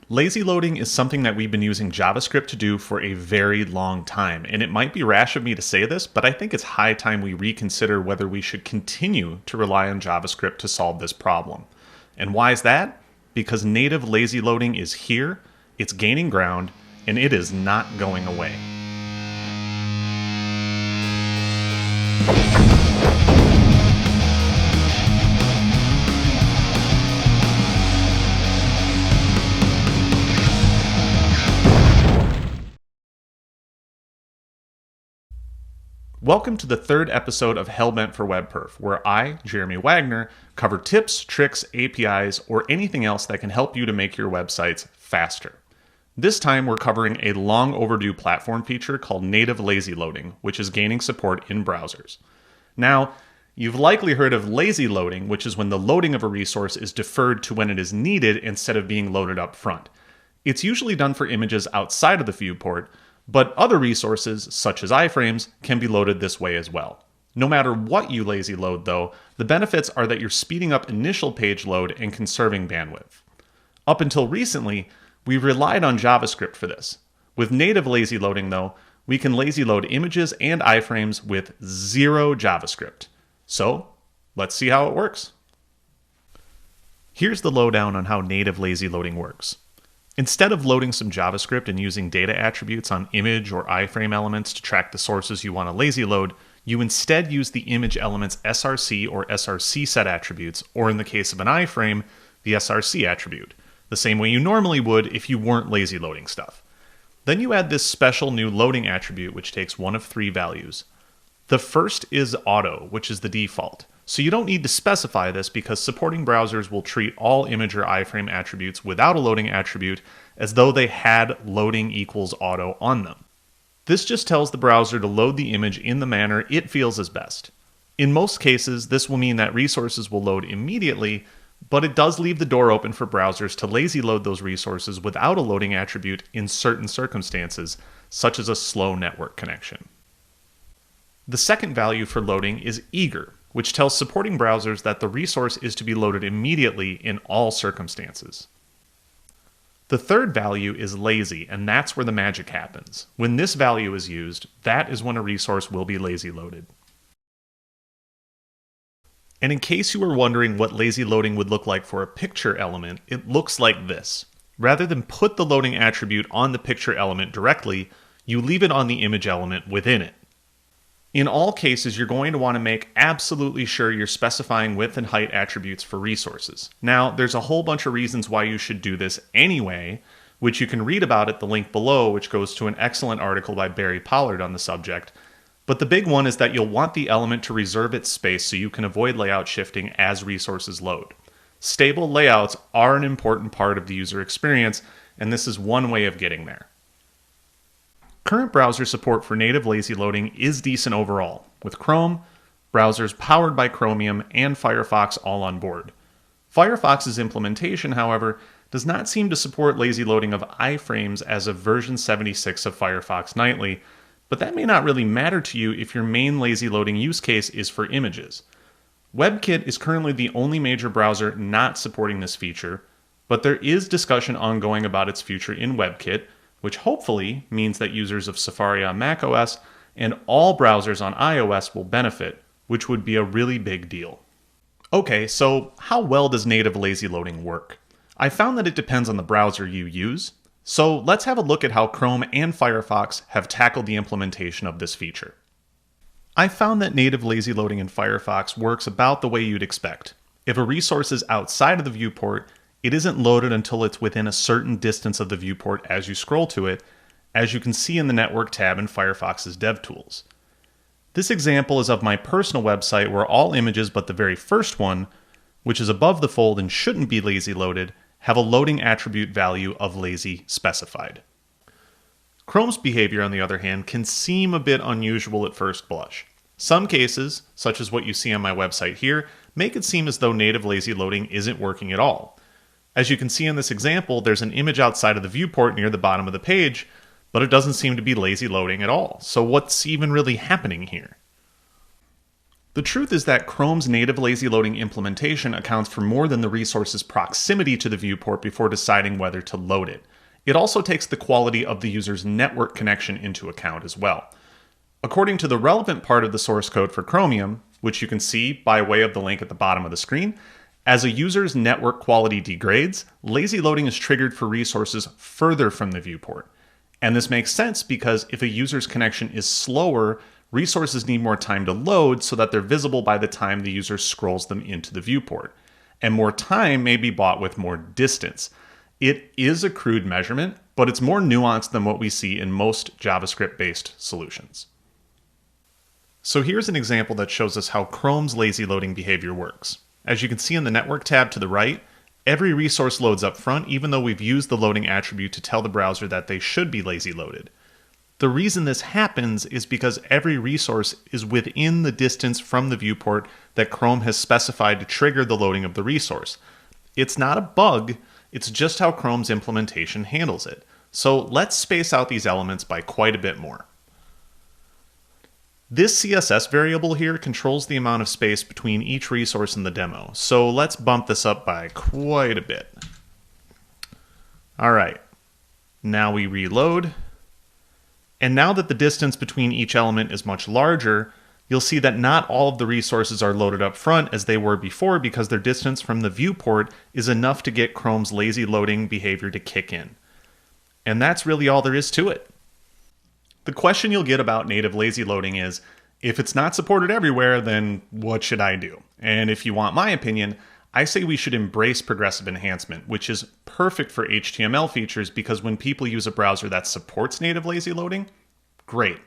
Lazy loading is something that we've been using JavaScript to do for a very long time, and it might be rash of me to say this, but I think it's high time we reconsider whether we should continue to rely on JavaScript to solve this problem. And why is that? Because native lazy loading is here, it's gaining ground, and it is not going away. Welcome to the third episode of Hellbent for Webperf, where I, Jeremy Wagner, cover tips, tricks, APIs, or anything else that can help you to make your websites faster. This time we're covering a long overdue platform feature called native lazy loading, which is gaining support in browsers. Now, you've likely heard of lazy loading, which is when the loading of a resource is deferred to when it is needed instead of being loaded up front. It's usually done for images outside of the viewport, but other resources, such as iframes, can be loaded this way as well. No matter what you lazy load though, the benefits are that you're speeding up initial page load and conserving bandwidth. Up until recently, we've relied on JavaScript for this. With native lazy loading though, we can lazy load images and iframes with zero JavaScript. So, let's see how it works. Here's the lowdown on how native lazy loading works. Instead of loading some JavaScript and using data attributes on image or iframe elements to track the sources you want to lazy load, you instead use the image element's src or src set attributes, or in the case of an iframe, the src attribute, the same way you normally would if you weren't lazy loading stuff. Then you add this special new loading attribute which takes one of three values. The first is auto, which is the default. So you don't need to specify this because supporting browsers will treat all image or iframe attributes without a loading attribute as though they had loading equals auto on them. This just tells the browser to load the image in the manner it feels is best. In most cases, this will mean that resources will load immediately, but it does leave the door open for browsers to lazy load those resources without a loading attribute in certain circumstances, such as a slow network connection. The second value for loading is eager, which tells supporting browsers that the resource is to be loaded immediately in all circumstances. The third value is lazy, and that's where the magic happens. When this value is used, that is when a resource will be lazy loaded. And in case you were wondering what lazy loading would look like for a picture element, it looks like this. Rather than put the loading attribute on the picture element directly, you leave it on the image element within it. In all cases, you're going to want to make absolutely sure you're specifying width and height attributes for resources. Now, there's a whole bunch of reasons why you should do this anyway, which you can read about at the link below, which goes to an excellent article by Barry Pollard on the subject. But the big one is that you'll want the element to reserve its space so you can avoid layout shifting as resources load. Stable layouts are an important part of the user experience, and this is one way of getting there. Current browser support for native lazy loading is decent overall, with Chrome, browsers powered by Chromium, and Firefox all on board. Firefox's implementation, however, does not seem to support lazy loading of iframes as of version 76 of Firefox Nightly, but that may not really matter to you if your main lazy loading use case is for images. WebKit is currently the only major browser not supporting this feature, but there is discussion ongoing about its future in WebKit, which hopefully means that users of Safari on macOS and all browsers on iOS will benefit, which would be a really big deal. Okay, so how well does native lazy loading work? I found that it depends on the browser you use, so let's have a look at how Chrome and Firefox have tackled the implementation of this feature. I found that native lazy loading in Firefox works about the way you'd expect. If a resource is outside of the viewport, it isn't loaded until it's within a certain distance of the viewport as you scroll to it, as you can see in the Network tab in Firefox's DevTools. This example is of my personal website where all images but the very first one, which is above the fold and shouldn't be lazy loaded, have a loading attribute value of lazy specified. Chrome's behavior, on the other hand, can seem a bit unusual at first blush. Some cases, such as what you see on my website here, make it seem as though native lazy loading isn't working at all. As you can see in this example, there's an image outside of the viewport near the bottom of the page, but it doesn't seem to be lazy loading at all. So what's even really happening here? The truth is that Chrome's native lazy loading implementation accounts for more than the resource's proximity to the viewport before deciding whether to load it. It also takes the quality of the user's network connection into account as well. According to the relevant part of the source code for Chromium, which you can see by way of the link at the bottom of the screen, as a user's network quality degrades, lazy loading is triggered for resources further from the viewport. And this makes sense because if a user's connection is slower, resources need more time to load so that they're visible by the time the user scrolls them into the viewport. And more time may be bought with more distance. It is a crude measurement, but it's more nuanced than what we see in most JavaScript-based solutions. So here's an example that shows us how Chrome's lazy loading behavior works. As you can see in the Network tab to the right, every resource loads up front even though we've used the loading attribute to tell the browser that they should be lazy loaded. The reason this happens is because every resource is within the distance from the viewport that Chrome has specified to trigger the loading of the resource. It's not a bug, it's just how Chrome's implementation handles it. So let's space out these elements by quite a bit more. This CSS variable here controls the amount of space between each resource in the demo, so let's bump this up by quite a bit. All right, now we reload. And now that the distance between each element is much larger, you'll see that not all of the resources are loaded up front as they were before because their distance from the viewport is enough to get Chrome's lazy loading behavior to kick in. And that's really all there is to it. The question you'll get about native lazy loading is, if it's not supported everywhere, then what should I do? And if you want my opinion, I say we should embrace progressive enhancement, which is perfect for HTML features because when people use a browser that supports native lazy loading, great.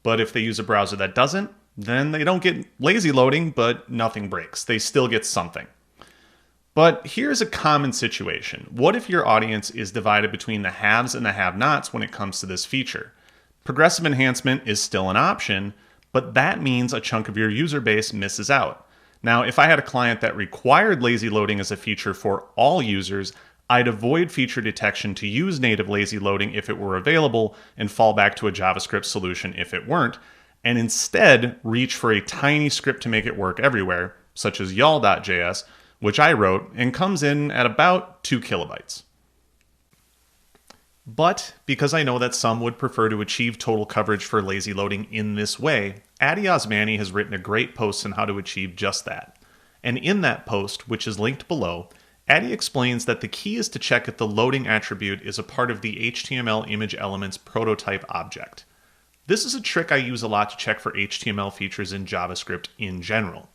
But if they use a browser that doesn't, then they don't get lazy loading, but nothing breaks. They still get something. But here's a common situation. What if your audience is divided between the haves and the have-nots when it comes to this feature? Progressive enhancement is still an option, but that means a chunk of your user base misses out. Now, if I had a client that required lazy loading as a feature for all users, I'd avoid feature detection to use native lazy loading if it were available and fall back to a JavaScript solution if it weren't, and instead reach for a tiny script to make it work everywhere, such as y'all.js, which I wrote and comes in at about 2 kilobytes. But because I know that some would prefer to achieve total coverage for lazy loading in this way, Adi Osmani has written a great post on how to achieve just that. And in that post, which is linked below, Adi explains that the key is to check if the loading attribute is a part of the HTML image element's prototype object. This is a trick I use a lot to check for HTML features in JavaScript in general.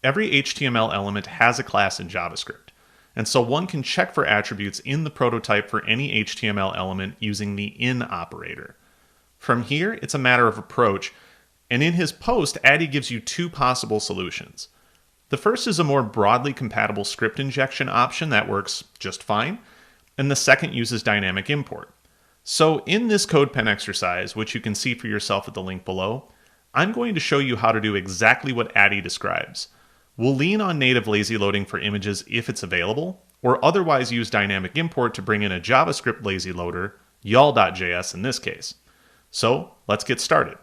Every HTML element has a class in JavaScript. And so one can check for attributes in the prototype for any HTML element using the in operator. From here, it's a matter of approach, and in his post, Adi gives you 2 possible solutions. The first is a more broadly compatible script injection option that works just fine, and the second uses dynamic import. So in this CodePen exercise, which you can see for yourself at the link below, I'm going to show you how to do exactly what Adi describes. We'll lean on native lazy loading for images if it's available, or otherwise use dynamic import to bring in a JavaScript lazy loader, y'all.js in this case. So let's get started.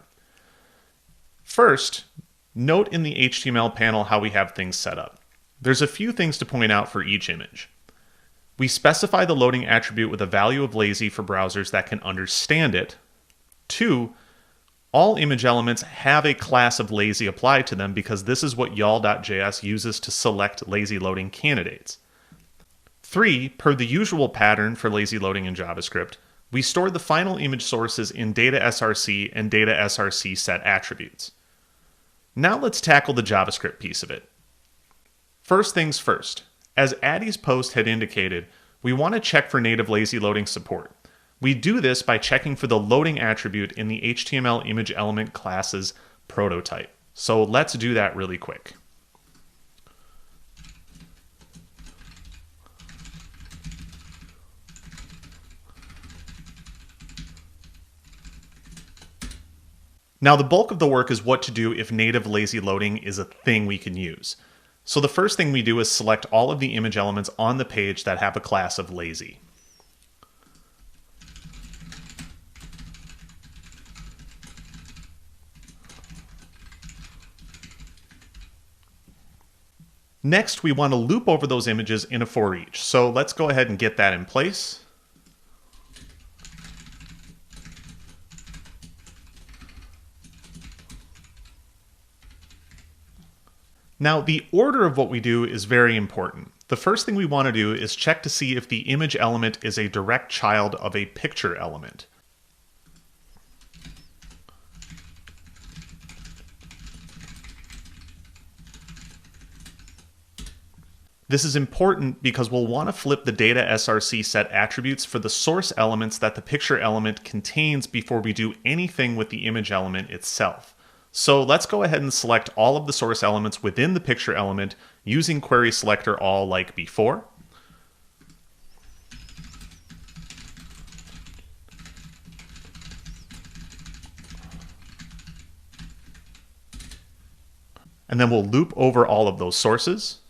First, note in the HTML panel how we have things set up. There's a few things to point out for each image. We specify the loading attribute with a value of lazy for browsers that can understand it. 2, all image elements have a class of lazy applied to them because this is what y'all.js uses to select lazy loading candidates. 3, per the usual pattern for lazy loading in JavaScript, we store the final image sources in data src and data src set attributes. Now let's tackle the JavaScript piece of it. First things first, as Adi's post had indicated, we want to check for native lazy loading support. We do this by checking for the loading attribute in the HTML image element class's prototype. So let's do that really quick. Now the bulk of the work is what to do if native lazy loading is a thing we can use. So the first thing we do is select all of the image elements on the page that have a class of lazy. Next, we want to loop over those images in a for each. So let's go ahead and get that in place. Now, the order of what we do is very important. The first thing we want to do is check to see if the image element is a direct child of a picture element. This is important because we'll want to flip the data src set attributes for the source elements that the picture element contains before we do anything with the image element itself. So let's go ahead and select all of the source elements within the picture element using query selector all like before. And then we'll loop over all of those sources.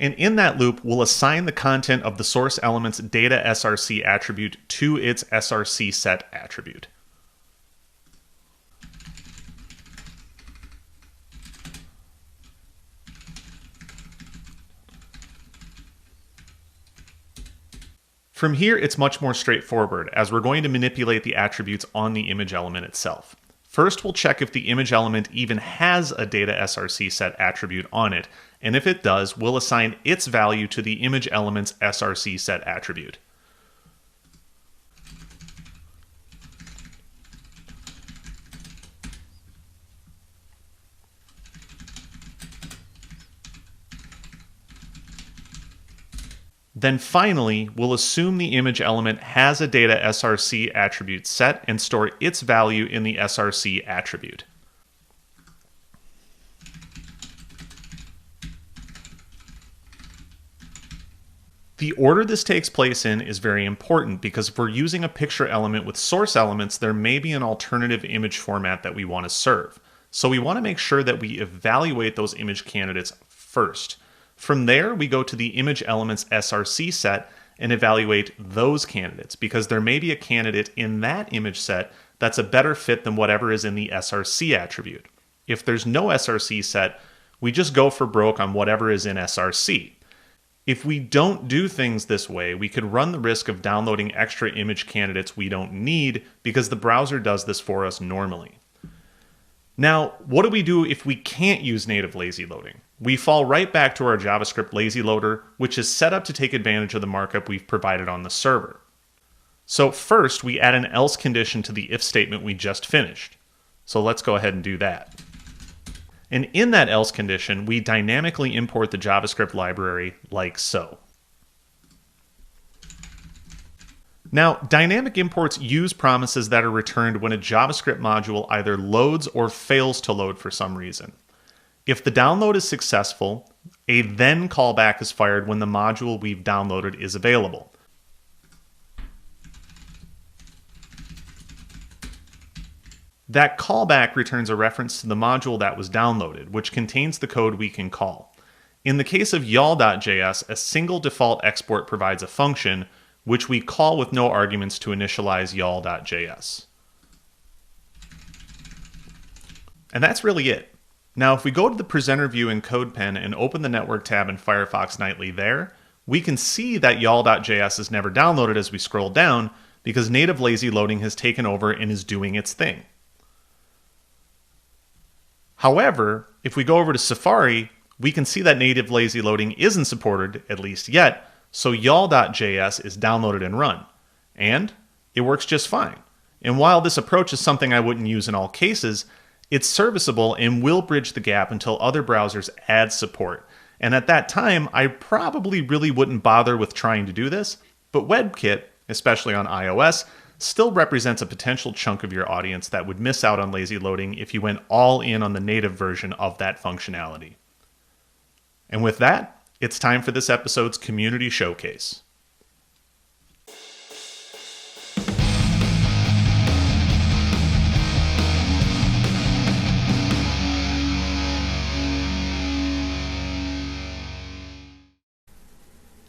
And in that loop, we'll assign the content of the source element's data src attribute to its src set attribute. From here, it's much more straightforward, as we're going to manipulate the attributes on the image element itself. First, we'll check if the image element even has a data src set attribute on it, and if it does, we'll assign its value to the image element's src set attribute. Then finally, we'll assume the image element has a data src attribute set and store its value in the src attribute. The order this takes place in is very important because if we're using a picture element with source elements, there may be an alternative image format that we want to serve. So we want to make sure that we evaluate those image candidates first. From there, we go to the image element's src set and evaluate those candidates because there may be a candidate in that image set that's a better fit than whatever is in the src attribute. If there's no src set, we just go for broke on whatever is in src. If we don't do things this way, we could run the risk of downloading extra image candidates we don't need because the browser does this for us normally. Now, what do we do if we can't use native lazy loading? We fall right back to our JavaScript lazy loader, which is set up to take advantage of the markup we've provided on the server. So first, we add an else condition to the if statement we just finished. So let's go ahead and do that. And in that else condition, we dynamically import the JavaScript library like so. Now, dynamic imports use promises that are returned when a JavaScript module either loads or fails to load for some reason. If the download is successful, a then callback is fired when the module we've downloaded is available. That callback returns a reference to the module that was downloaded, which contains the code we can call. In the case of y'all.js, a single default export provides a function, which we call with no arguments to initialize y'all.js. And that's really it. Now, if we go to the presenter view in CodePen and open the network tab in Firefox Nightly there, we can see that y'all.js is never downloaded as we scroll down because native lazy loading has taken over and is doing its thing. However, if we go over to Safari, we can see that native lazy loading isn't supported, at least yet, so y'all.js is downloaded and run. And it works just fine. And while this approach is something I wouldn't use in all cases, it's serviceable and will bridge the gap until other browsers add support. And at that time, I probably really wouldn't bother with trying to do this, but WebKit, especially on iOS, still represents a potential chunk of your audience that would miss out on lazy loading if you went all in on the native version of that functionality. And with that, it's time for this episode's community showcase.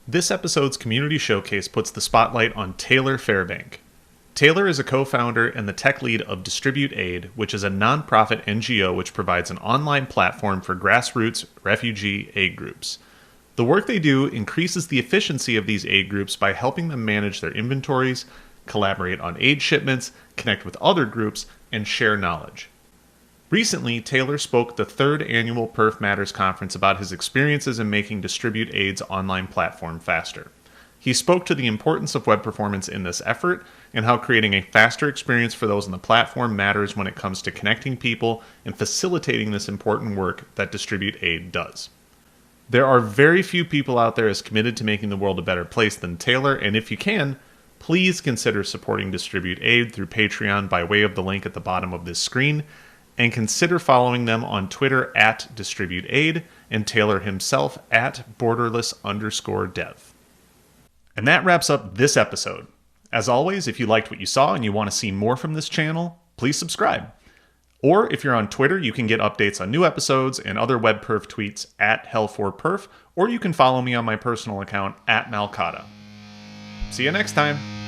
This episode's community showcase puts the spotlight on Taylor Fairbank. Taylor is a co-founder and the tech lead of Distribute Aid, which is a nonprofit NGO which provides an online platform for grassroots refugee aid groups. The work they do increases the efficiency of these aid groups by helping them manage their inventories, collaborate on aid shipments, connect with other groups, and share knowledge. Recently, Taylor spoke at the 3rd annual Perf Matters conference about his experiences in making Distribute Aid's online platform faster. He spoke to the importance of web performance in this effort and how creating a faster experience for those on the platform matters when it comes to connecting people and facilitating this important work that Distribute Aid does. There are very few people out there as committed to making the world a better place than Taylor, and if you can, please consider supporting Distribute Aid through Patreon by way of the link at the bottom of this screen, and consider following them on Twitter at Distribute Aid and Taylor himself at borderless_dev. And that wraps up this episode. As always, if you liked what you saw and you want to see more from this channel, please subscribe. Or if you're on Twitter, you can get updates on new episodes and other Webperf tweets at Hell4Perf, or you can follow me on my personal account at Malcata. See you next time.